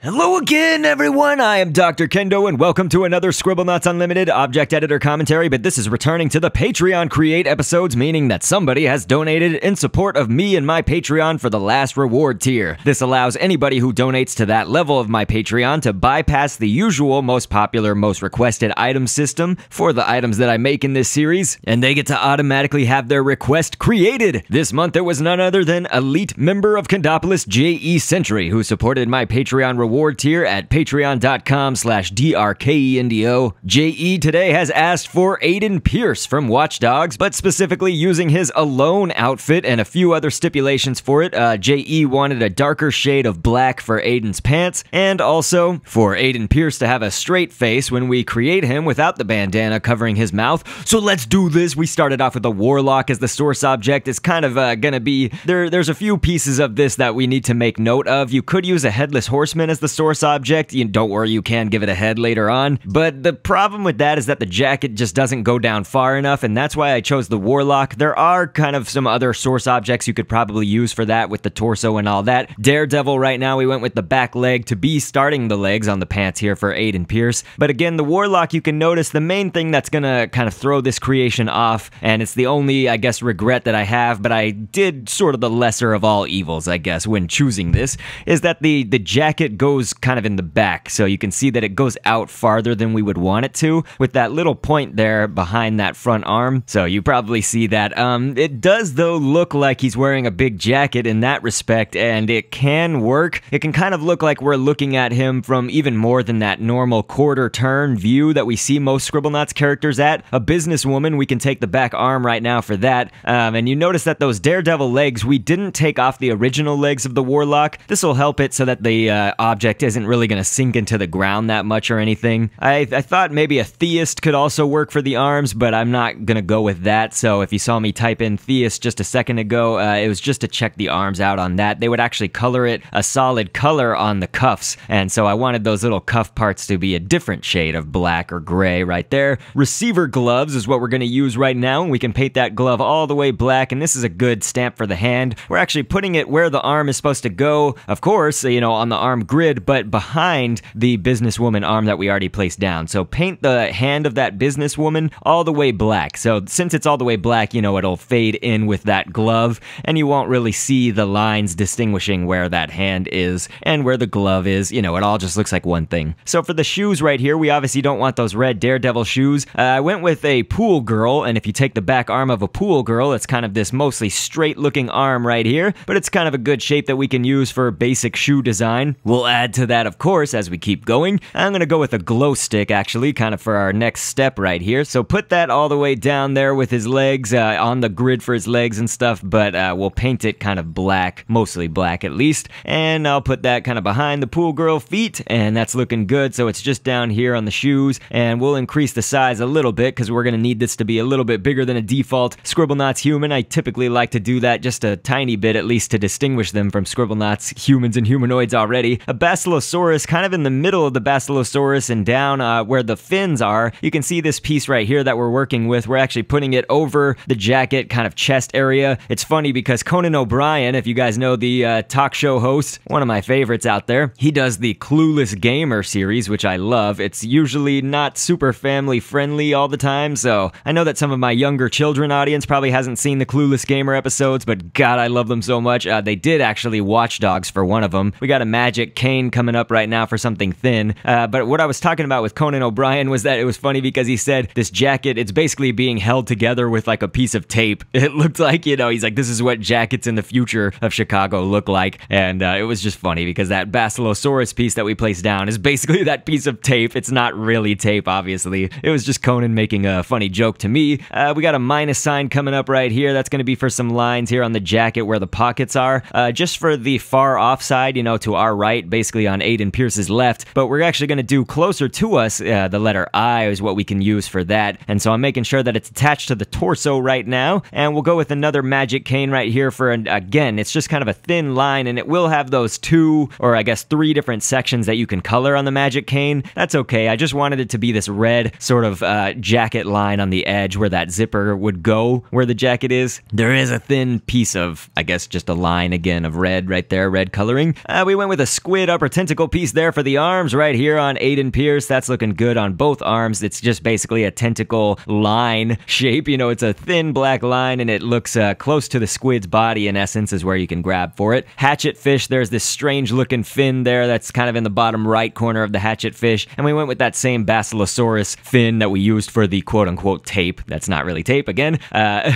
Hello again, everyone! I am Dr. Kendo, and welcome to another Scribblenauts Unlimited Object Editor commentary, but this is returning to the Patreon Create episodes, meaning that somebody has donated in support of me and my Patreon for the last reward tier. This allows anybody who donates to that level of my Patreon to bypass the usual, most popular, most requested item system for the items that I make in this series, and they get to automatically have their request created! This month it was none other than elite member of Condopolis J.E. Sentry, who supported my Patreon reward tier at patreon.com/drkendo. JE today has asked for Aiden Pearce from Watch Dogs, but specifically using his Alone outfit and a few other stipulations for it. JE wanted a darker shade of black for Aiden's pants, and also for Aiden Pearce to have a straight face when we create him without the bandana covering his mouth. So let's do this. We started off with a Warlock as the source object. It's kind of gonna be, there's a few pieces of this that we need to make note of. You could use a Headless Horseman as the source object. Don't worry, you can give it a head later on. But the problem with that is that the jacket just doesn't go down far enough, and that's why I chose the Warlock. There are kind of some other source objects you could probably use for that with the torso and all that. Daredevil right now, we went with the back leg to be starting the legs on the pants here for Aiden Pearce. But again, the Warlock, you can notice the main thing that's gonna kind of throw this creation off, and it's the only, I guess, regret that I have, but I did sort of the lesser of all evils, I guess, when choosing this, is that the jacket goes kind of in the back, so you can see that it goes out farther than we would want it to, with that little point there behind that front arm. So you probably see that. It does, though, look like he's wearing a big jacket in that respect, and it can work. It can kind of look like we're looking at him from even more than that normal quarter-turn view that we see most Scribblenauts characters at. A businesswoman, we can take the back arm right now for that, and you notice that those Daredevil legs, we didn't take off the original legs of the Warlock. This will help it so that the object isn't really going to sink into the ground that much or anything. I thought maybe a theist could also work for the arms, but I'm not going to go with that. So if you saw me type in theist just a second ago, it was just to check the arms out on that. They would actually color it a solid color on the cuffs, and so I wanted those little cuff parts to be a different shade of black or gray right there. Receiver gloves is what we're going to use right now, and we can paint that glove all the way black, and this is a good stamp for the hand. We're actually putting it where the arm is supposed to go, of course, on the arm grid, but behind the businesswoman arm that we already placed down. So paint the hand of that businesswoman all the way black. So since it's all the way black, it'll fade in with that glove, and you won't really see the lines distinguishing where that hand is and where the glove is. It all just looks like one thing. So for the shoes right here, we obviously don't want those red Daredevil shoes. I went with a pool girl, and if you take the back arm of a pool girl, it's kind of this mostly straight looking arm right here, but it's kind of a good shape that we can use for basic shoe design. We'll add to that, of course, as we keep going. I'm gonna go with a glow stick, actually, kind of for our next step right here. So put that all the way down there with his legs, on the grid for his legs and stuff, but we'll paint it kind of black, mostly black at least, and I'll put that kind of behind the pool girl feet, and that's looking good. So it's just down here on the shoes, and we'll increase the size a little bit because we're gonna need this to be a little bit bigger than a default Scribblenauts human. I typically like to do that just a tiny bit, at least, to distinguish them from Scribblenauts humans and humanoids already. A Basilosaurus, kind of in the middle of the Basilosaurus and down where the fins are, you can see this piece right here that we're working with. We're actually putting it over the jacket, kind of chest area. It's funny because Conan O'Brien, if you guys know the talk show host, one of my favorites out there, he does the Clueless Gamer series, which I love. It's usually not super family friendly all the time, so I know that some of my younger children audience probably hasn't seen the Clueless Gamer episodes, but God, I love them so much. They did actually Watch Dogs for one of them. We got a magic cane coming up right now for something thin, but what I was talking about with Conan O'Brien was that it was funny because he said this jacket, it's basically being held together with like a piece of tape. It looked like, he's like, this is what jackets in the future of Chicago look like, and it was just funny because that Basilosaurus piece that we placed down is basically that piece of tape. It's not really tape, obviously. It was just Conan making a funny joke to me. We got a minus sign coming up right here. That's going to be for some lines here on the jacket where the pockets are, just for the far off side, to our right, basically on Aiden Pearce's left, but we're actually going to do closer to us, the letter I is what we can use for that, and so I'm making sure that it's attached to the torso right now, and we'll go with another magic cane right here for, again, it's just kind of a thin line, and it will have those two, or I guess 3 different sections that you can color on the magic cane. That's okay, I just wanted it to be this red sort of jacket line on the edge where that zipper would go, where the jacket is. There is a thin piece of, I guess, just a line again of red right there, red coloring. We went with a squid painted upper tentacle piece there for the arms right here on Aiden Pearce. That's looking good on both arms. It's just basically a tentacle line shape. You know, it's a thin black line, and it looks close to the squid's body, in essence, is where you can grab for it. Hatchet fish, there's this strange looking fin there that's kind of in the bottom right corner of the hatchet fish, and we went with that same Basilosaurus fin that we used for the quote-unquote tape. That's not really tape, again,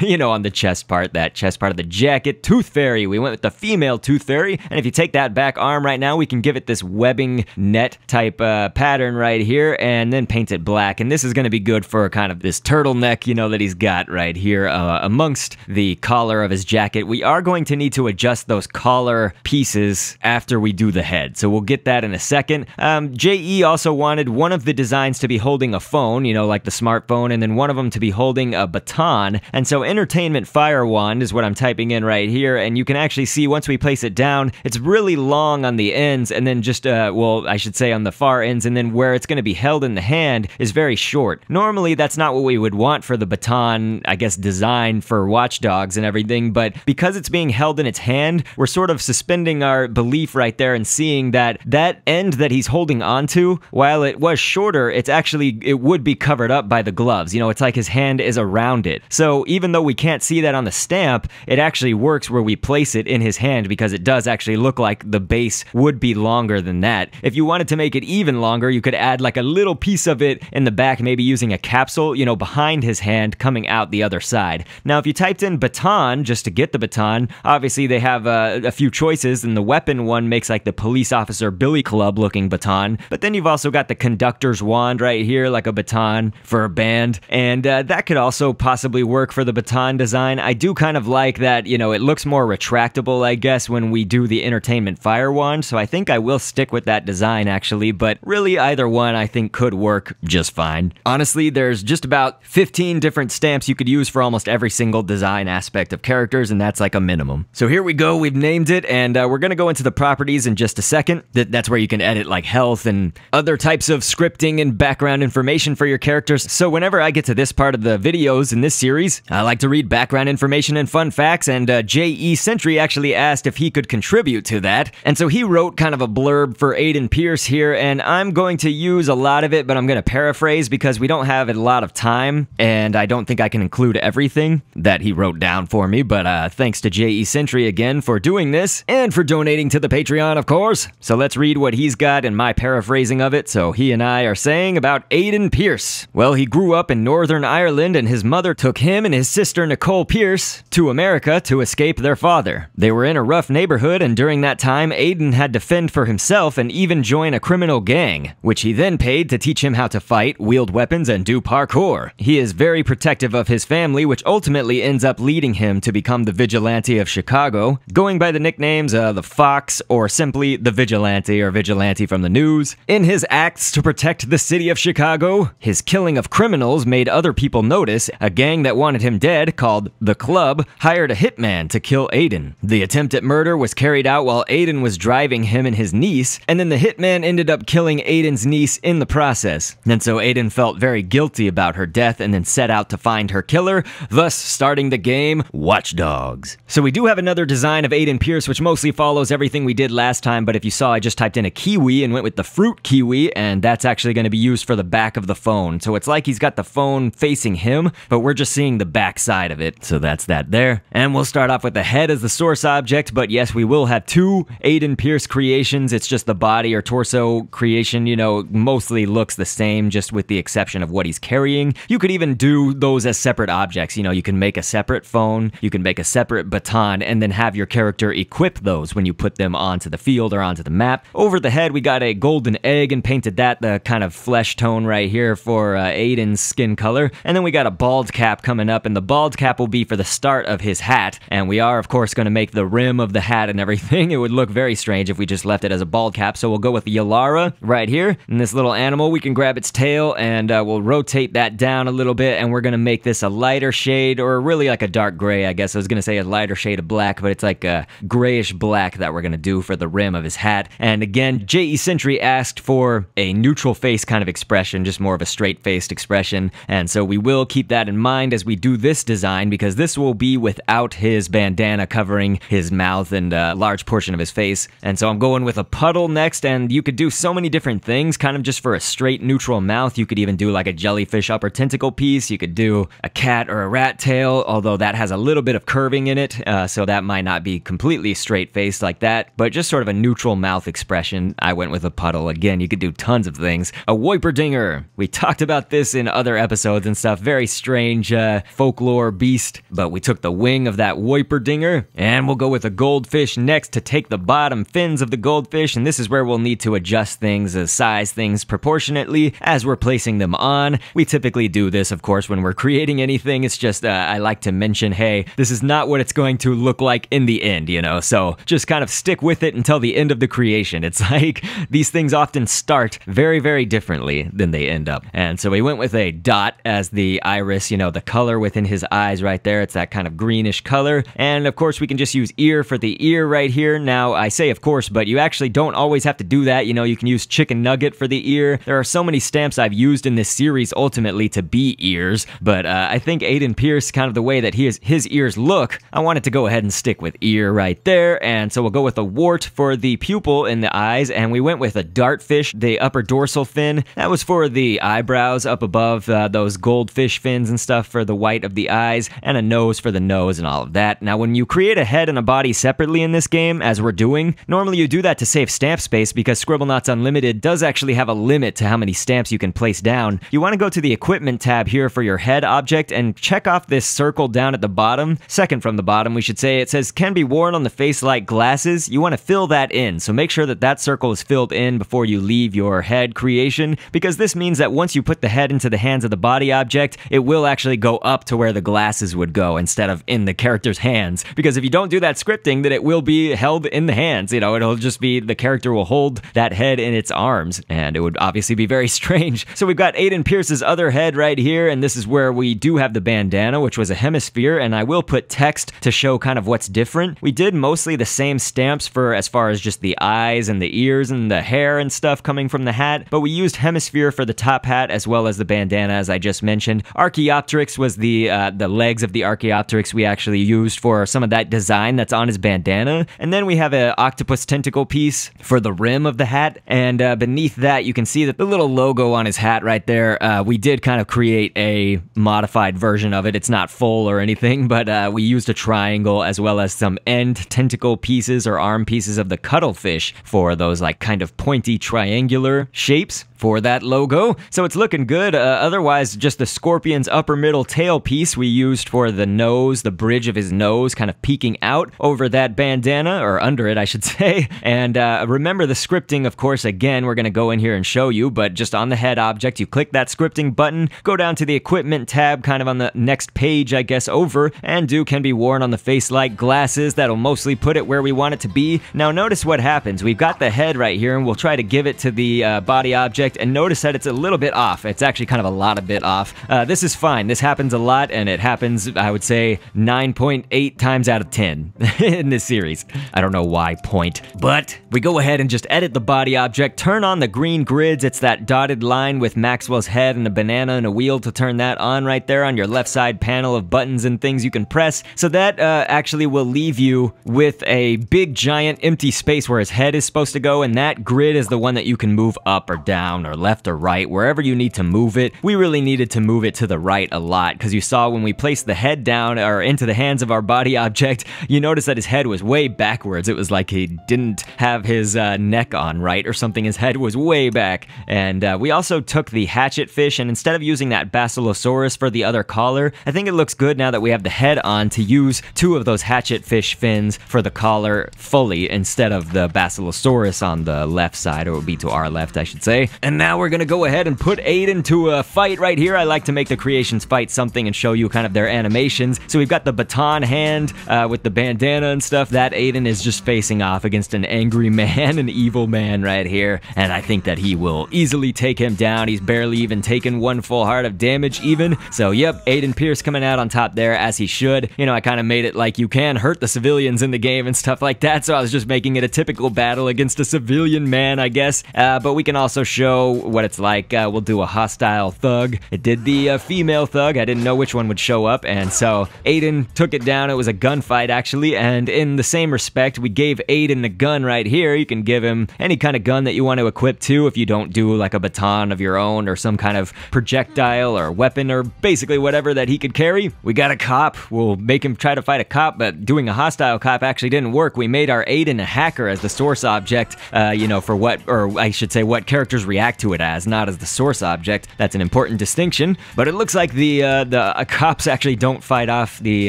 you know, on the chest part, that chest part of the jacket. Tooth Fairy, we went with the female Tooth Fairy, and if you take that back arm right now, we can give it this webbing net type pattern right here, and then paint it black, and this is going to be good for kind of this turtleneck, you know, that he's got right here amongst the collar of his jacket. We are going to need to adjust those collar pieces after we do the head, so we'll get that in a second. JE also wanted one of the designs to be holding a phone, you know, like the smartphone, and then one of them to be holding a baton, and so Entertainment Fire Wand is what I'm typing in right here, and you can actually see once we place it down, it's really long on the ends, and then just, well, I should say on the far ends, and then where it's going to be held in the hand is very short. Normally, that's not what we would want for the baton, I guess, design for Watch Dogs and everything, but because it's being held in its hand, we're sort of suspending our belief right there and seeing that that end that he's holding onto, while it was shorter, it's actually, it would be covered up by the gloves. You know, it's like his hand is around it. So even though we can't see that on the stamp, it actually works where we place it in his hand because it does actually look like the base would be longer than that. If you wanted to make it even longer, you could add like a little piece of it in the back, maybe using a capsule, you know, behind his hand coming out the other side. Now, if you typed in baton just to get the baton, obviously they have a few choices, and the weapon one makes like the police officer billy club looking baton, but then you've also got the conductor's wand right here, like a baton for a band, and that could also possibly work for the baton design. I do kind of like that, you know, it looks more retractable, I guess, when we do the Entertainment Fire Wand, so I think I will stick with that design actually, but really either one I think could work just fine. Honestly, there's just about 15 different stamps you could use for almost every single design aspect of characters, and that's like a minimum. So here we go, we've named it, and we're gonna go into the properties in just a second. That's where you can edit like health and other types of scripting and background information for your characters. So whenever I get to this part of the videos in this series, I like to read background information and fun facts, and JE Sentry actually asked if he could contribute to that, and so he wrote kind of a blurb for Aiden Pearce here, and I'm going to use a lot of it, but I'm going to paraphrase because we don't have a lot of time, and I don't think I can include everything that he wrote down for me, but thanks to JE Sentry again for doing this, and for donating to the Patreon, of course. So let's read what he's got in my paraphrasing of it. So he and I are saying about Aiden Pearce. Well, he grew up in Northern Ireland, and his mother took him and his sister Nicole Pearce to America to escape their father. They were in a rough neighborhood, and during that time, Aiden had to fend for himself and even join a criminal gang, which he then paid to teach him how to fight, wield weapons, and do parkour. He is very protective of his family, which ultimately ends up leading him to become the Vigilante of Chicago, going by the nicknames the Fox, or simply the Vigilante, or Vigilante from the news. In his acts to protect the city of Chicago, his killing of criminals made other people notice. A gang that wanted him dead, called the Club, hired a hitman to kill Aiden. The attempt at murder was carried out while Aiden was driving him and his niece, and then the hitman ended up killing Aiden's niece in the process. And so Aiden felt very guilty about her death and then set out to find her killer, thus starting the game Watch Dogs. So we do have another design of Aiden Pearce, which mostly follows everything we did last time, but if you saw, I just typed in a kiwi and went with the fruit kiwi, and that's actually going to be used for the back of the phone. So it's like he's got the phone facing him, but we're just seeing the back side of it. So that's that there. And we'll start off with the head as the source object, but yes, we will have two Aiden Pearce creations. It's just the body or torso creation, you know, mostly looks the same, just with the exception of what he's carrying. You could even do those as separate objects. You know, you can make a separate phone, you can make a separate baton, and then have your character equip those when you put them onto the field or onto the map. Over the head, we got a golden egg and painted that the kind of flesh tone right here for Aiden's skin color. And then we got a bald cap coming up, and the bald cap will be for the start of his hat. And we are, of course, going to make the rim of the hat and everything. It would look very strange if we just left it as a bald cap. So we'll go with Yalara right here. And this little animal, we can grab its tail, and we'll rotate that down a little bit, and we're going to make this a lighter shade, or really like a dark gray, I guess. I was going to say a lighter shade of black, but it's like a grayish black that we're going to do for the rim of his hat. And again, JE Sentry asked for a neutral face kind of expression, just more of a straight-faced expression, and so we will keep that in mind as we do this design, because this will be without his bandana covering his mouth and a large portion of his face. And so I'm going going with a puddle next, and you could do so many different things, kind of just for a straight neutral mouth. You could even do like a jellyfish upper tentacle piece. You could do a cat or a rat tail, although that has a little bit of curving in it, so that might not be completely straight-faced like that, but just sort of a neutral mouth expression. I went with a puddle. Again, you could do tons of things. A Woiperdinger. We talked about this in other episodes and stuff. Very strange folklore beast, but we took the wing of that Woiperdinger, and we'll go with a goldfish next to take the bottom fins of the goldfish, and this is where we'll need to adjust things, size things proportionately as we're placing them on. We typically do this, of course, when we're creating anything. It's just, I like to mention, hey, this is not what it's going to look like in the end, you know, so just kind of stick with it until the end of the creation. It's like, these things often start very, very differently than they end up. And so we went with a dot as the iris, you know, the color within his eyes right there. It's that kind of greenish color. And of course, we can just use ear for the ear right here. Now, I say of course, but you actually don't always have to do that. You know, you can use chicken nugget for the ear. There are so many stamps I've used in this series ultimately to be ears, but I think Aiden Pearce, kind of the way that his ears look, I wanted to go ahead and stick with ear right there. And so we'll go with a wart for the pupil in the eyes, and we went with a dartfish, the upper dorsal fin. That was for the eyebrows up above those goldfish fins and stuff for the white of the eyes, and a nose for the nose and all of that. Now, when you create a head and a body separately in this game, as we're doing, normally you do that to save stamp space because Scribblenauts Unlimited does actually have a limit to how many stamps you can place down. You want to go to the equipment tab here for your head object and check off this circle down at the bottom, second from the bottom we should say. It says can be worn on the face like glasses. You want to fill that in, so make sure that that circle is filled in before you leave your head creation, because this means that once you put the head into the hands of the body object, it will actually go up to where the glasses would go instead of in the character's hands, because if you don't do that scripting, then it will be held in the hands, you know, it'll just be the character will hold that head in its arms, and it would obviously be very strange. So we've got Aiden Pearce's other head right here, and this is where we do have the bandana, which was a hemisphere, and I will put text to show kind of what's different. We did mostly the same stamps for as far as just the eyes and the ears and the hair and stuff coming from the hat, but we used hemisphere for the top hat as well as the bandana, as I just mentioned. Archaeopteryx was the legs of the Archaeopteryx we actually used for some of that design that's on his bandana, and then we have an octopus tentacle piece for the rim of the hat, and beneath that you can see that the little logo on his hat right there, we did kind of create a modified version of it. It's not full or anything, but we used a triangle as well as some end tentacle pieces or arm pieces of the cuttlefish for those like kind of pointy triangular shapes for that logo. So it's looking good. Otherwise, just the scorpion's upper middle tail piece we used for the nose, the bridge of his nose kind of peeking out over that bandana, or under it I should say. And remember the scripting, of course, again, we're gonna go in here and show you, but just on the head object, you click that scripting button, go down to the equipment tab kind of on the next page, I guess, over, and do can be worn on the face like glasses. That'll mostly put it where we want it to be. Now notice what happens. We've got the head right here, and we'll try to give it to the body object, and notice that it's a little bit off. It's actually kind of a lot of bit off. This is fine. This happens a lot, and it happens, I would say, 9.8 times out of 10 in this series. I don't know why point, but we go ahead and just edit the body object, turn on the green grids. It's that dotted line with Maxwell's head and a banana and a wheel to turn that on right there on your left side panel of buttons and things you can press. So that actually will leave you with a big giant empty space where his head is supposed to go, and that grid is the one that you can move up or down or left or right, wherever you need to move it. We really needed to move it to the right a lot, because you saw when we placed the head down or into the hands of our body object, you notice that his head was way backwards. It was like he didn't have his neck on right or something. His head was way back. And we also took the hatchet fish, and instead of using that Basilosaurus for the other collar, I think it looks good now that we have the head on to use two of those hatchet fish fins for the collar fully instead of the Basilosaurus on the left side, or it would be to our left, I should say. And now we're gonna go ahead and put Aiden to a fight right here. I like to make the creations fight something and show you kind of their animations. So we've got the baton hand with the bandana and stuff. That Aiden is just facing off against an angry man, an evil man right here. And I think that he will easily take him down. He's barely even taken one full heart of damage even. So yep, Aiden Pearce coming out on top there, as he should. You know, I kind of made it like you can hurt the civilians in the game and stuff like that. So I was just making it a typical battle against a civilian man, I guess. But we can also show know what it's like. We'll do a hostile thug. It did the female thug. I didn't know which one would show up, and so Aiden took it down. It was a gunfight, actually, and in the same respect, we gave Aiden a gun right here. You can give him any kind of gun that you want to equip to if you don't do like a baton of your own or some kind of projectile or weapon or basically whatever that he could carry. We got a cop. We'll make him try to fight a cop, but doing a hostile cop actually didn't work. We made our Aiden a hacker as the source object, you know, for what, or I should say what characters react to it as, not as the source object. That's an important distinction, but it looks like the cops actually don't fight off the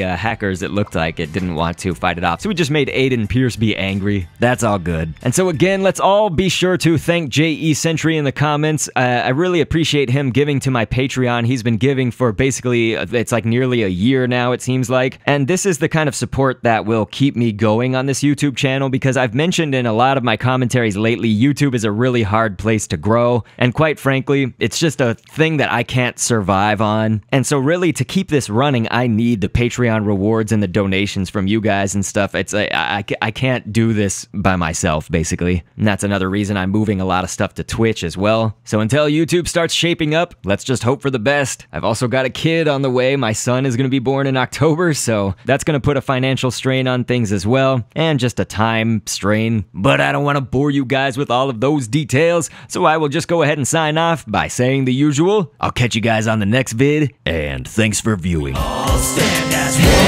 hackers. It looked like it didn't want to fight it off, so we just made Aiden Pearce be angry. That's all good. And so again, let's all be sure to thank J.E. Sentry in the comments. I really appreciate him giving to my Patreon. He's been giving for basically, it's like nearly a year now, it seems like, and this is the kind of support that will keep me going on this YouTube channel, because I've mentioned in a lot of my commentaries lately, YouTube is a really hard place to grow, and quite frankly, it's just a thing that I can't survive on. And so really, to keep this running, I need the Patreon rewards and the donations from you guys and stuff. It's I can't do this by myself, basically. And that's another reason I'm moving a lot of stuff to Twitch as well. So until YouTube starts shaping up, let's just hope for the best. I've also got a kid on the way. My son is going to be born in October, so that's going to put a financial strain on things as well, and just a time strain. But I don't want to bore you guys with all of those details, so I will just go ahead and sign off by saying the usual. I'll catch you guys on the next vid, and thanks for viewing. All stand as one.